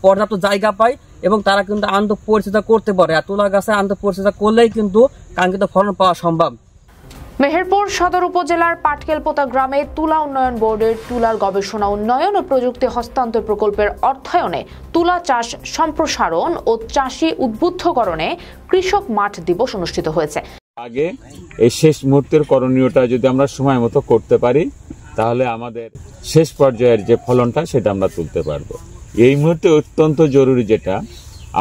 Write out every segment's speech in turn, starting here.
পর্যাপ্ত জায়গা পায় এবং তারা কিন্তু আন্তঃপরিচর্যা করতে পারে। আর তুলা গাছে আন্তঃপরিচর্যা করলেই কিন্তু কাঙ্ক্ষিত ফলন পাওয়া সম্ভব। মেহেরপুর সদর উপজেলার পাটকেলপোতা গ্রামে তুলা উন্নয়ন বোর্ডের তুলার গবেষণা উন্নয়ন ও প্রযুক্তি হস্তান্তর প্রকল্পের অর্থায়নে তুলা চাষ সম্প্রসারণ ও চাষী উদ্বুদ্ধকরণে কৃষক মাঠ দিবস অনুষ্ঠিত হয়েছে। আগে এই শেষ মুহূর্তের করণীয়টা যদি আমরা সময় মতো করতে পারি তাহলে আমাদের শেষ পর্যায়ের যে ফলনটা সেটা আমরা তুলতে পারবো। এই মুহূর্তে অত্যন্ত জরুরি যেটা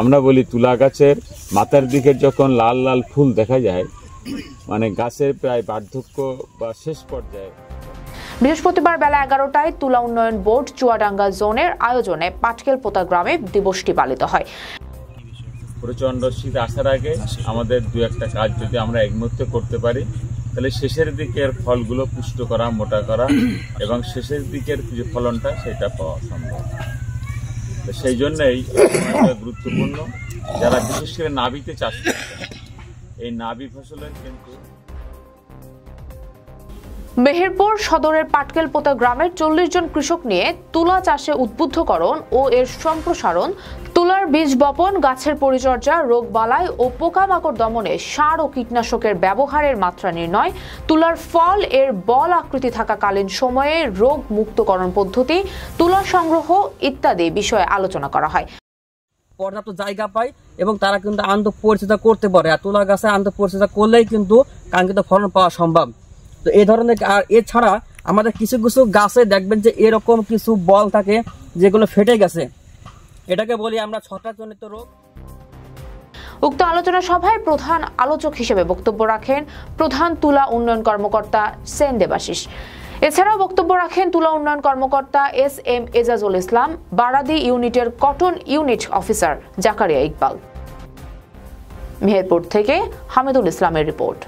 আমরা বলি, তুলা গাছের মাথার দিকের যখন লাল লাল ফুল দেখা যায়, মানে গাছের প্রায় বার্ধক্য বা শেষ পর্যায়ে। বৃহস্পতিবার বেলা 11টায় তুলা উন্নয়ন বোর্ড চুয়াডাঙ্গা জোনের আয়োজনে পাটকেলপোতা গ্রামে দিবসটি পালিত হয়। প্রচন্ড শীত আসার আগে আমাদের দু একটা কাজ যদি আমরা এক মুহূর্তে করতে পারি তাহলে শেষের দিকের ফলগুলো পুষ্ট করা, মোটা করা এবং শেষের দিকের যে ফলনটা সেটা পাওয়া সম্ভব। সেই জন্যই গুরুত্বপূর্ণ। যারা বিশেষ করে নাবিতে চাষ করছেন, এই নাবি ফসলের কিন্তু মেহেরপুর সদরের পাটকেলপোতা গ্রামের 40 জন কৃষক নিয়ে তুলা চাষে উদ্বুদ্ধকরণ ও এর সম্প্রসারণ, তুলার বীজ বপন, গাছের পরিচর্যা, রোগবালাই ও পোকামাকড় দমনে সার ও কীটনাশকের ব্যবহারের মাত্রা নির্ণয়, তুলার ফল এর বল আকৃতি থাকাকালীন সময়ে রোগ মুক্তকরণ পদ্ধতি, তুলা সংগ্রহ ইত্যাদি বিষয়ে আলোচনা করা হয়। পর্যাপ্ত জায়গা পায় এবং তারা কিন্তু আন্তঃপরিচর্যা করতে পারে। আর তুলা গাছে আন্তঃপরিচর্যা করলেই কিন্তু কাঙ্ক্ষিত ফলন পাওয়া সম্ভব। তো এই ধরনের, আর এছাড়া আমাদের কিছু কিছু গাছে দেখবেন যে এরকম কিছু বল থাকে যেগুলো ফেটে গেছে, এটাকে বলি আমরা ছত্রাকজনিত রোগ। উক্ত আলোচনা সভায় প্রধান আলোচক হিসেবে বক্তব্য রাখেন প্রধান তুলা উন্নয়ন কর্মকর্তা সেন দেবাশিস। এছাড়াও বক্তব্য রাখেন তুলা উন্নয়ন কর্মকর্তা SM এজাজুল ইসলাম, বারাদি ইউনিটের cotton unit officer Zakaria Iqbal. Meherpur থেকে হামিদুল ইসলামের রিপোর্ট।